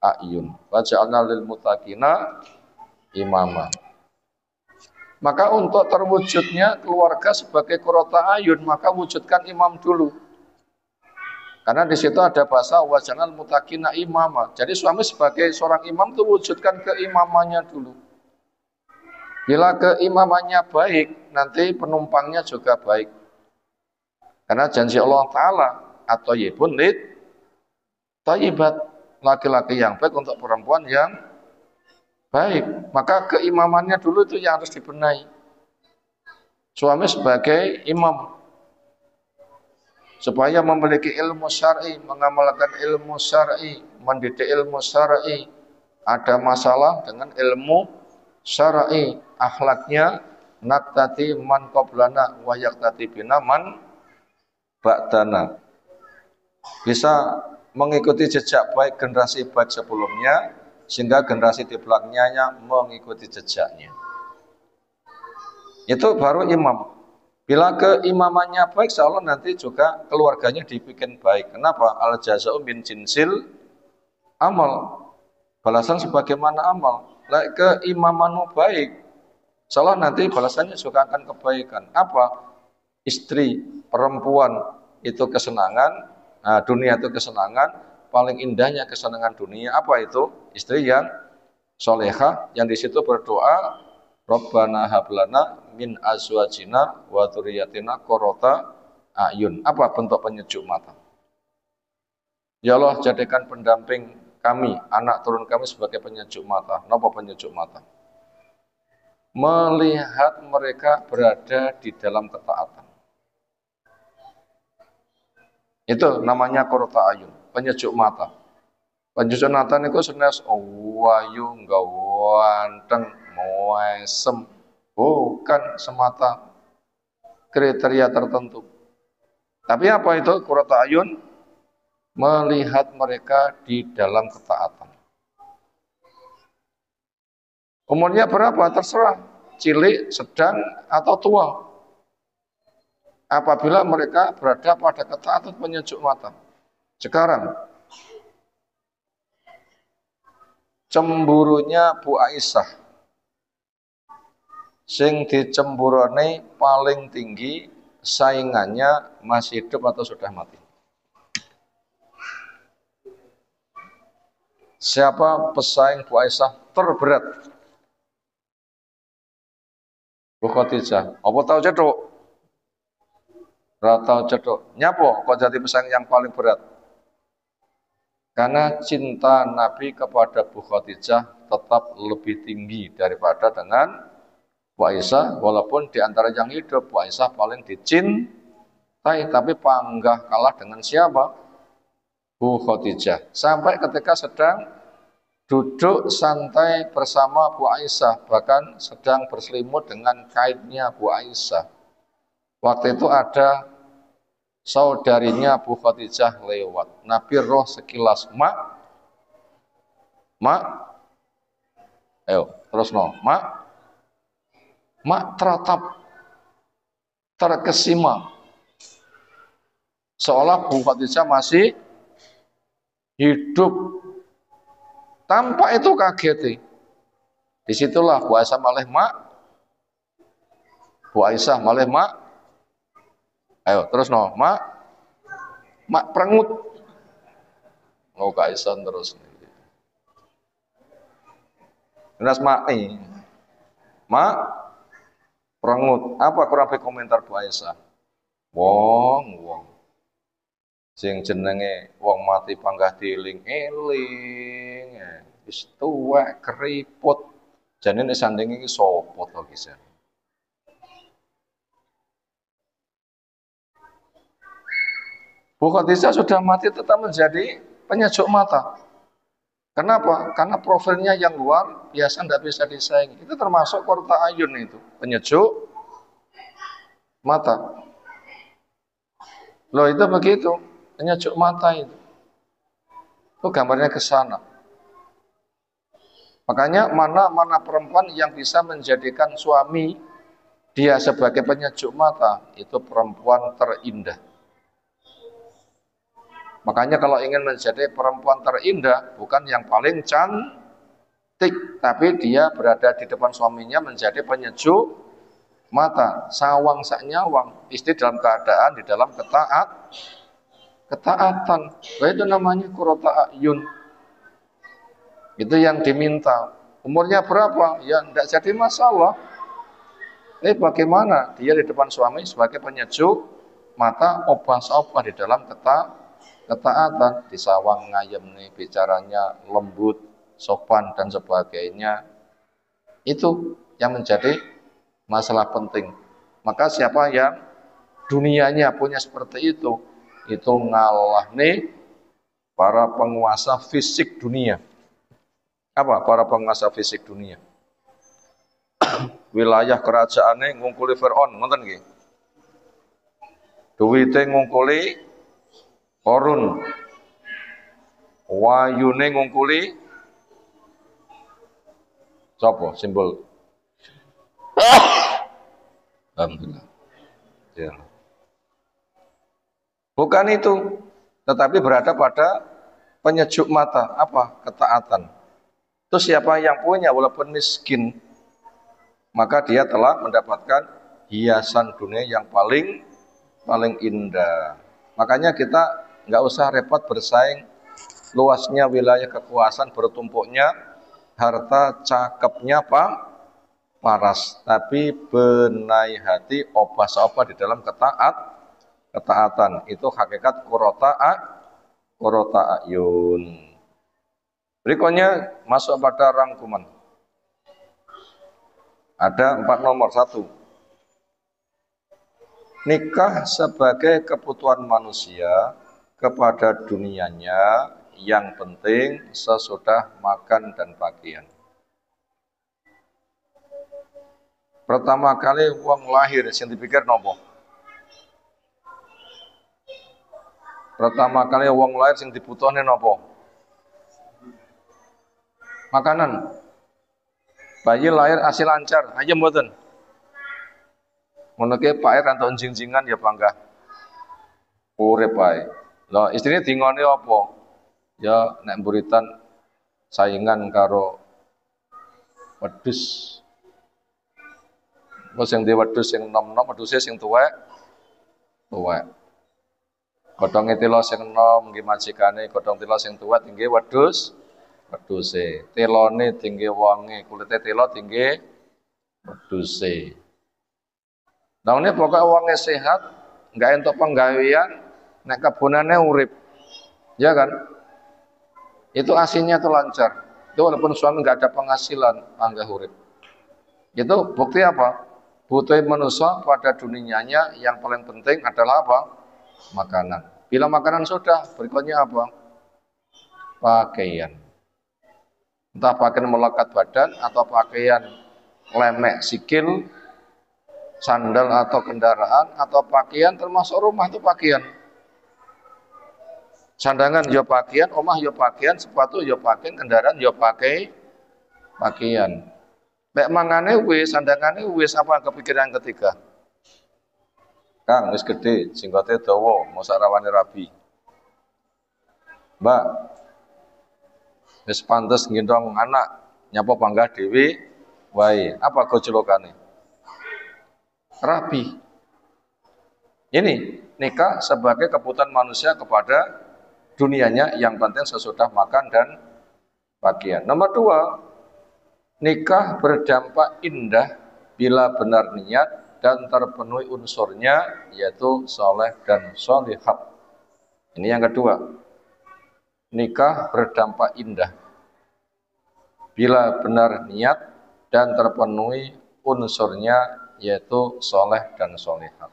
a'yun waj'alna lil muttaqina imama. Maka untuk terwujudnya keluarga sebagai qurrata a'yun, maka wujudkan imam dulu. Karena di situ ada bahasa waj'alna lil muttaqina imama. Jadi suami sebagai seorang imam itu wujudkan keimamannya dulu. Bila keimamannya baik, nanti penumpangnya juga baik. Karena janji Allah Ta'ala atau yibun lid thayyibat, laki-laki yang baik untuk perempuan yang baik. Maka keimamannya dulu itu yang harus dibenahi. Suami sebagai imam supaya memiliki ilmu syar'i, mengamalkan ilmu syar'i, mendidik ilmu syar'i. Ada masalah dengan ilmu syar'i, akhlaknya naktati man qablana wa yaktati bina man ba'dana. Bisa mengikuti jejak baik generasi baik sebelumnya sehingga generasi di belakangnya mengikuti jejaknya. Itu baru imam. Bila keimamannya baik, insya Allah nanti juga keluarganya dibikin baik. Kenapa? Al jaza'u min jinsil amal. Balasan sebagaimana amal. Lah keimamanmu baik, insya Allah nanti balasannya juga akan kebaikan. Apa? Istri, perempuan itu kesenangan, nah, dunia itu kesenangan, paling indahnya kesenangan dunia. Apa itu? Istri yang solehah, yang di situ berdoa, Rabbana hablana min azwajina wa dzurriyyatina qurrata a'yun. Apa bentuk penyejuk mata? Ya Allah, jadikan pendamping kami, anak turun kami sebagai penyejuk mata. Napa penyejuk mata? Melihat mereka berada di dalam ketaatan. Itu namanya qurrata a'yun, penyejuk mata. Penyejuk mata niku senes wayu ganteng moesem, bukan semata kriteria tertentu. Tapi apa itu qurrata a'yun? Melihat mereka di dalam ketaatan. Umurnya berapa? Terserah, cilik, sedang, atau tua. Apabila mereka berada pada ketaatan, penyejuk mata. Sekarang, cemburunya Bu Aisyah, sing dicemburone paling tinggi, saingannya masih hidup atau sudah mati? Siapa pesaing Bu Aisyah terberat? Bu Khadijah. Apa tahu cedok? Ratau cedok. Nyapo kok jadi pesaing yang paling berat? Karena cinta Nabi kepada Bu Khadijah tetap lebih tinggi daripada dengan Bu Aisyah, walaupun di antara yang hidup Bu Aisyah paling dicintai, tapi panggah kalah dengan siapa? Bu Khadijah. Sampai ketika sedang duduk santai bersama Bu Aisyah, bahkan sedang berselimut dengan kainnya Bu Aisyah. Waktu itu ada saudarinya Bu Khadijah lewat. Nabi roh sekilas, mak, ayo terus no, mak teratap, terkesima, seolah Bu Khadijah masih hidup. Tanpa itu kaget. Disitulah Bu Aisyah malih Bu Aisyah malih ayo terus no, mak perengut. Mau Kak Aisyah terus. Terus mak perengut. Apa kurang komentar Bu Aisyah? Wong sing jenenge wong mati panggah dieling eling, wis tuwek keriput. Jane nek sanding iki sapa to kisah? Bu Khadijah sudah mati tetap menjadi penyejuk mata. Kenapa? Karena profilnya yang luar biasa, tidak bisa disaingi. Itu termasuk qurrata a'yun, itu penyejuk mata. Loh itu begitu, penyejuk mata itu. Itu gambarnya ke sana. Makanya mana perempuan yang bisa menjadikan suami dia sebagai penyejuk mata, itu perempuan terindah. Makanya kalau ingin menjadi perempuan terindah, bukan yang paling cantik, tapi dia berada di depan suaminya menjadi penyejuk mata, sawang sak nyawang, istri dalam keadaan di dalam ketaatan. Nah, itu namanya qurrata a'yun. Itu yang diminta. Umurnya berapa? Ya tidak jadi masalah. Bagaimana dia di depan suami sebagai penyejuk mata, obah-obah di dalam ketaatan, disawang ngayem nih, bicaranya lembut, sopan dan sebagainya. Itu yang menjadi masalah penting. Maka siapa yang dunianya punya seperti itu ngalah nih para penguasa fisik dunia. Apa para penguasa fisik dunia? Wilayah kerajaannya ngungkuli Fir'aun, ngoten nggih. Duwite ngungkuli Korun, wayune ngungkuli Sopo simbol. Alhamdulillah. Ya. Bukan itu, tetapi berada pada penyejuk mata. Apa? Ketaatan. Itu siapa yang punya walaupun miskin, maka dia telah mendapatkan hiasan dunia yang paling indah. Makanya kita nggak usah repot bersaing, luasnya wilayah kekuasaan, bertumpuknya harta, cakepnya paras, tapi benahi hati obah-obah di dalam ketaatan. Itu hakikat qurrata ayun. Berikutnya masuk pada rangkuman. Ada 4 nomor. 1. Nikah sebagai kebutuhan manusia kepada dunianya, yang penting sesudah makan dan pakaian. Pertama kali wong lahir sing dipikir nopo? Pertama kali wong lahir sing dibutuhne nopo? Makanan. Bayi lahir asli lancar, aja mboten. Ngono ke Pak Er antuk jing-jingan ya bangga. Urip bae. Lah istrine dingone apa? Ya nek mburitan saingan karo wedhus. Wong sing duwe wedhus sing nom-nom, wedhuse sing tuwek. Godhonge tela sing nom nggih majikane, godhong tela sing tuwek nggih wedhuse. Telone tinggi wonge, kulite tela tinggi wedhuse. Nah ini pokoknya wonge sehat, nggak entuk penggawean, nek kebunane urip. Ya kan? Itu aslinya tuh lancar. Itu walaupun suami nggak ada penghasilan, anggap urip. Itu bukti apa? Butuh manusia pada dunianya yang paling penting adalah apa? Makanan. Bila makanan sudah, berikutnya apa? Pakaian. Entah pakaian melekat badan atau pakaian lemek sikil, sandal atau kendaraan, atau pakaian termasuk rumah itu pakaian. Sandangan ya pakaian, omah ya pakaian, sepatu ya pakaian, kendaraan ya pakaian. Mek mangane wis, sandangane wis, apa kepikiran ketiga? Kang wis gede, singgote dawa, mosok rawane rabi. Mbak, wis pantes ngendong anak, nyapa bangga dhewe wae. Apa gojlokane? Rabi. Ini nikah sebagai kebutuhan manusia kepada dunianya, yang penting sesudah makan dan pakaian. Nomor 2, nikah berdampak indah bila benar niat dan terpenuhi unsurnya, yaitu soleh dan solihat. Ini yang kedua. Nikah berdampak indah bila benar niat dan terpenuhi unsurnya, yaitu soleh dan solihat.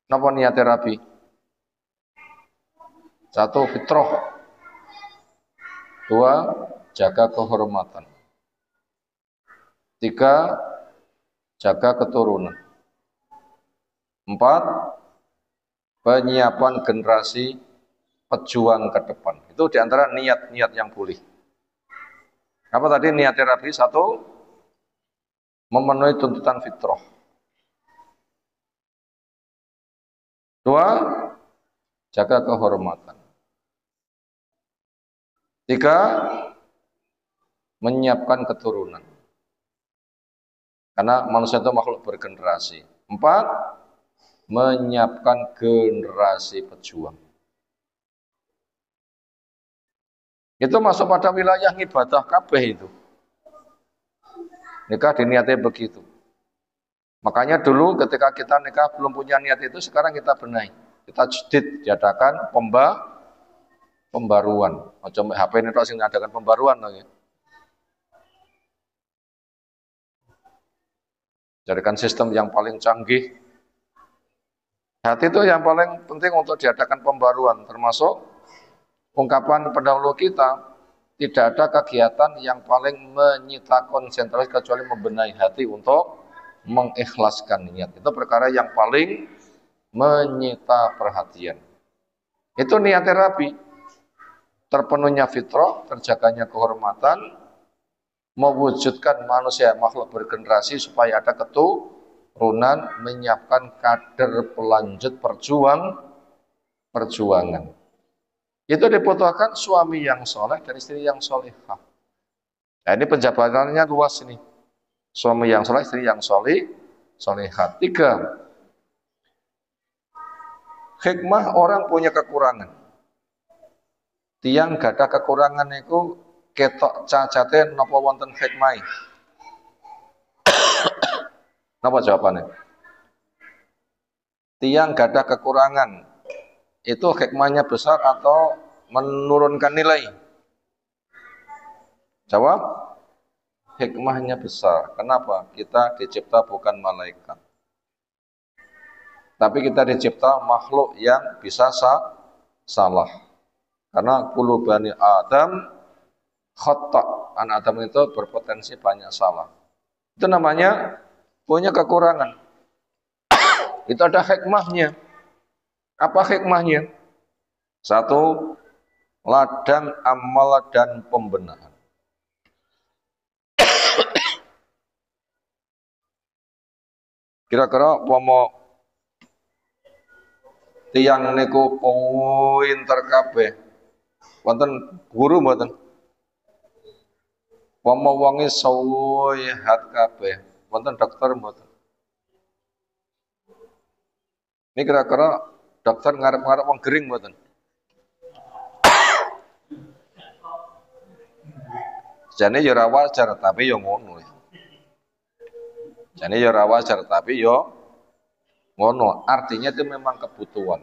Napa niate rabi? 1, fitrah. 2, jaga kehormatan. 3, jaga keturunan. 4, penyiapan generasi pejuang ke depan. Itu diantara niat-niat yang boleh. Apa tadi niatnya rabi? 1, memenuhi tuntutan fitrah. 2, jaga kehormatan. 3, menyiapkan keturunan. Karena manusia itu makhluk bergenerasi. 4, menyiapkan generasi pejuang. Itu masuk pada wilayah ibadah kabeh itu. Nikah diniatnya begitu. Makanya dulu ketika kita nikah belum punya niat itu, sekarang kita benahi. Kita jedid, diadakan pembaruan. Macam HP ini tok sing diadakan pembaruan lagi. Jadikan sistem yang paling canggih. Hati itu yang paling penting untuk diadakan pembaruan, termasuk ungkapan pendahulu kita, tidak ada kegiatan yang paling menyita konsentrasi kecuali membenahi hati untuk mengikhlaskan niat. Itu perkara yang paling menyita perhatian. Itu niatnya rabi. Terpenuhnya fitrah, terjaganya kehormatan, mewujudkan manusia makhluk bergenerasi supaya ada keturunan, menyiapkan kader pelanjut perjuangan. Itu dibutuhkan suami yang soleh dan istri yang solehah. Nah, ini penjabarannya luas ini. Suami yang soleh, istri yang solehah. 3. Hikmah orang punya kekurangan. Tiang gada kekurangan itu ketok cacate napa wonten hikmah. Napa jawabannya? Tiang gada kekurangan itu hikmahnya besar atau menurunkan nilai? Jawab, hikmahnya besar. Kenapa? Kita dicipta bukan malaikat, tapi kita dicipta makhluk yang bisa salah. Karena kullu bani Adam khata'. Anak Adam itu berpotensi banyak salah. Itu namanya punya kekurangan. Itu ada hikmahnya. Apa hikmahnya? 1. Ladang amal dan pembenahan. Kira-kira pomo tiang niku pinter kabeh. Wonten guru mboten? Pomo wonge sehat kabeh. Wonten dokter mboten? Ini kira-kira dokter ngarep-ngarep wong gering mboten? Jane ya ora wajar tapi ya ngono. Jane ya ora wajar tapi ya ngono. Artinya itu memang kebutuhan.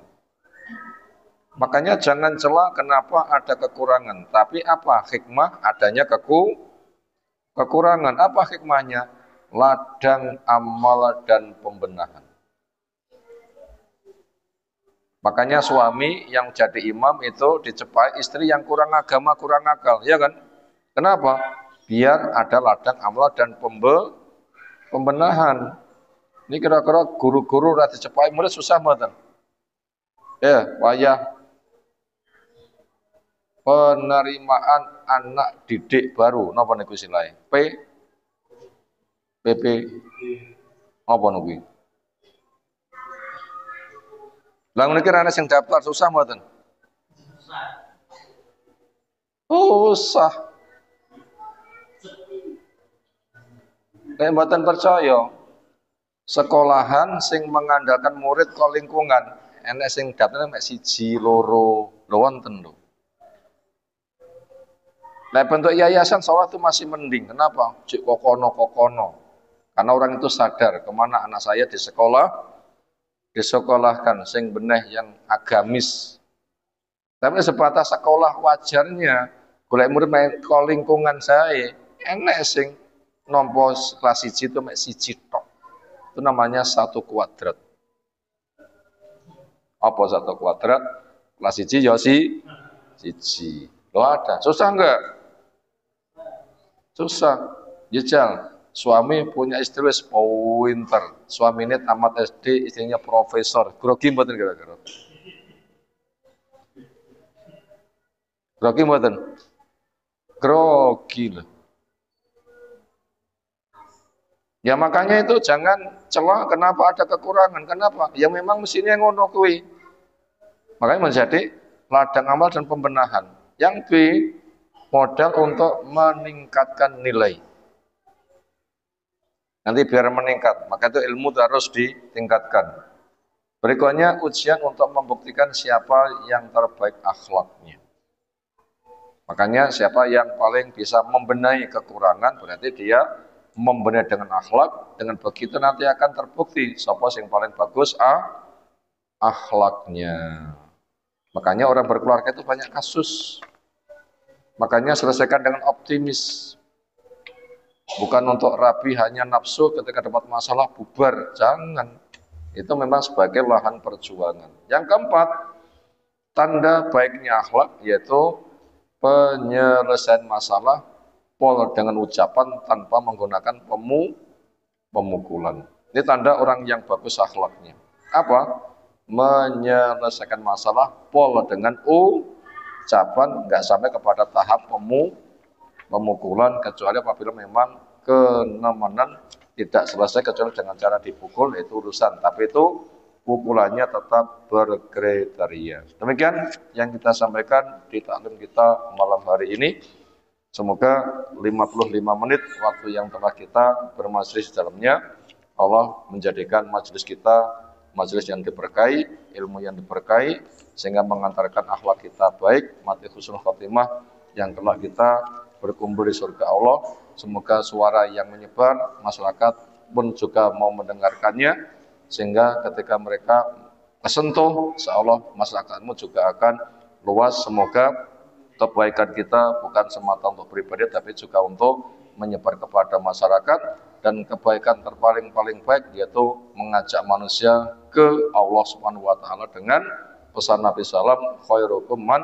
Makanya jangan celah kenapa ada kekurangan, tapi apa hikmah adanya kekurangan? Apa hikmahnya? Ladang amal dan pembenahan. Makanya suami yang jadi imam itu dicepai istri yang kurang agama, kurang akal, ya kan? Kenapa? Biar ada ladang amal dan pembenahan. Ini kira-kira guru-guru ora dicepai murid susah mboten? Ya, wayah penerimaan anak didik baru napa niku silahe? PP apa niku? Lah niki ana sing daftar susah mboten? Susah. Nek mboten percaya, sekolahan sing mengandalkan murid kok lingkungan, enek sing daftar mek 1, 2, lho wonten lho. Nah, bentuk yayasan sholat itu masih mending. Kenapa? Cik kokono. Karena orang itu sadar kemana anak saya disekolahkan, sing beneh yang agamis. Tapi sebatas sekolah wajarnya, golek murid main lingkungan saya, enek sing nompo kelas 1 itu mek 1 tok. Itu namanya 1 kuadrat. Apa 1 kuadrat? Kelas 1 ya 1. Lo ada, susah enggak? Susah. Jajal, suami punya istri wis pinter. Suaminya tamat SD, istrinya profesor. Grogi mboten kira-kira? Grogi mboten? Grogi lah. Ya makanya itu jangan celah kenapa ada kekurangan. Kenapa? Ya memang mesinnya ngono kuwi. Makanya menjadi ladang amal dan pembenahan. Yang B, modal untuk meningkatkan nilai. Nanti biar meningkat, maka itu ilmu harus ditingkatkan. Berikutnya ujian untuk membuktikan siapa yang terbaik akhlaknya. Makanya siapa yang paling bisa membenahi kekurangan, berarti dia membenahi dengan akhlak. Dengan begitu nanti akan terbukti siapa yang paling bagus akhlaknya. Makanya orang berkeluarga itu banyak kasus. Makanya selesaikan dengan optimis. Bukan untuk rapi hanya nafsu ketika dapat masalah bubar. Jangan. Itu memang sebagai lahan perjuangan. Yang keempat, tanda baiknya akhlak yaitu penyelesaian masalah dengan ucapan tanpa menggunakan pemukulan. Ini tanda orang yang bagus akhlaknya. Apa? Menyelesaikan masalah dengan ucapan, nggak sampai kepada tahap pemukulan kecuali apabila memang kenemanan tidak selesai kecuali dengan cara dipukul, itu urusan, tapi itu pukulannya tetap berkriteria. Demikian yang kita sampaikan di taklim kita malam hari ini. Semoga 55 menit waktu yang telah kita bermajelis dalamnya, Allah menjadikan majelis kita majelis yang diberkahi, ilmu yang diberkahi, sehingga mengantarkan akhlak kita baik, mati husnul khotimah yang kelak kita berkumpul di surga Allah. Semoga suara yang menyebar, masyarakat pun juga mau mendengarkannya, sehingga ketika mereka kesentuh, seolah masyarakatmu juga akan luas. Semoga kebaikan kita bukan semata untuk pribadi, tapi juga untuk menyebar kepada masyarakat, dan kebaikan terpaling baik yaitu mengajak manusia ke Allah Subhanahu wa taala dengan pesan Nabi sallam, khairukum man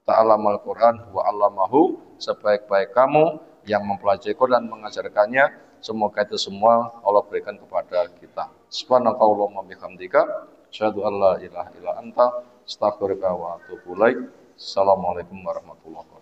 ta'allamal Qur'an wa 'allamahu, sebaik-baik kamu yang mempelajari Quran dan mengajarkannya. Semoga itu semua Allah berikan kepada kita. Subhanakallahumma bihamdika asyhadu an la ilaha illa anta astaghfiruka wa atubu ilaik. Assalamualaikum warahmatullahi wabarakatuh.